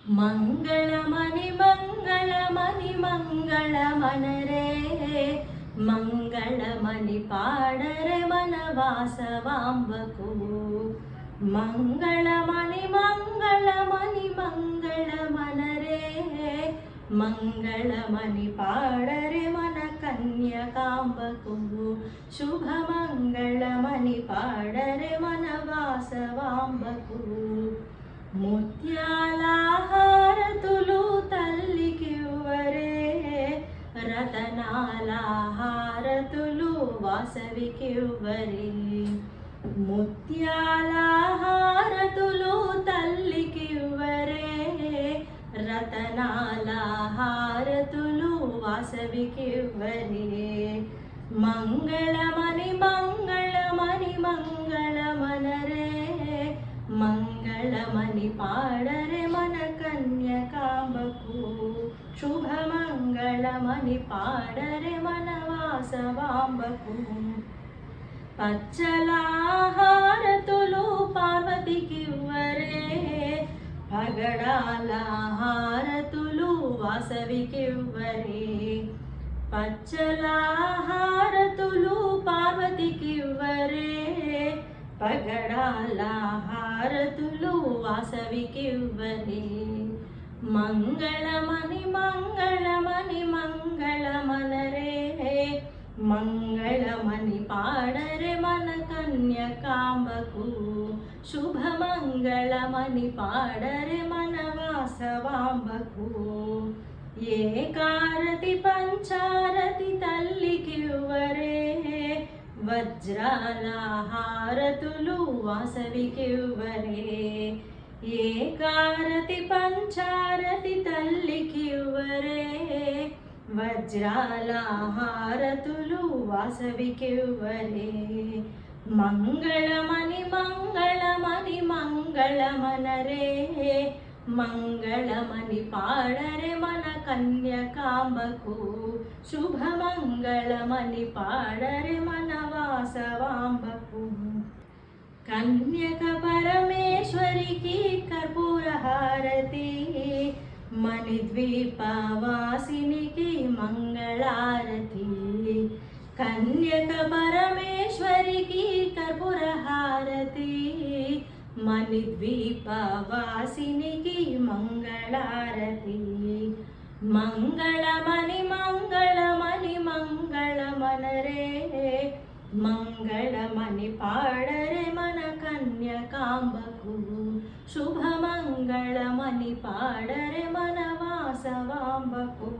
ಮಂಗಳಮನಿ ಮಂಗಳಮನಿ ಮಂಗಳಮನರೇ ಮಂಗಳಮನಿ ಪಾಡರೆ ಮನವಾಸವಾಂಬಕು ಮಂಗಳಮನಿ ಮಂಗಳಮನಿ ಮಂಗಳಮನರೇ ಮಂಗಳಮನಿ ಪಾಡರೆ ಮನ ಕನ್ಯಕಾಂಬಕು ಶುಭ ಮಂಗಳಮನಿ ಪಾಡರೆ ಮನವಾಸವಾಂಬಕು ముత్యాల హారతులు తల్లికివ్వరే రతనాల హారతులు వాసవికివ్వరే ముత్యాల హారతులు తల్లికివ్వరే రతనాల హారతులు వాసవికివ్వరే మంగళమని మంగళమని మంగళమనరే మంగళమని పాడరే మన కన్యకాంబకు శుభమంగళమని పాడరే మన వాసవాంబకు పచ్చల హారతులు పార్వతికివ్వరే పగడాల హారతులు వాసవికివ్వరే పచ్చల హారతులు పార్వతికివ్వరే పగడాల హారతులు వాసవికివ్వరే మంగళమని మంగళమని మంగళమనరే మంగళమని పాడరే మన కన్యకాంబకు శుభమంగళమని పాడరే మన వాసవాంబకు ఏకారతి పంచారతి తల్లికివ్వరే వజ్రాల హారతులు వాసవికివ్వరే ఏకారతి పంచారతి తల్లికివ్వరే వజ్రాల హారతులు వాసవికివ్వరే మంగళమని మంగళమని మంగళమనరే మంగళమని పాడరే మన కన్యకాంబకు శుభమంగళమని పాడరే మన వాసవాంబకు కన్యక పరమేశ్వరికి కర్పూర హారతి మణిద్వీపవాసినికి మంగళారతి కన్యక పరమేశ్వరికి కర్పూర హారతి మణిద్వీపవాసినికి మంగళారతి మంగళమని మంగళమని మంగళమనరే మంగళమని పాడరే మన కన్యకాంబకు శుభమంగళమని పాడరే మన వాసవాంబకు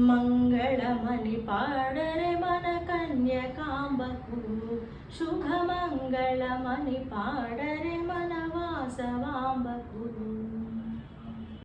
మంగళమని పాడరే మన కన్యకాంబకు శుభమంగళమని పాడరే మన వాసవాంబకు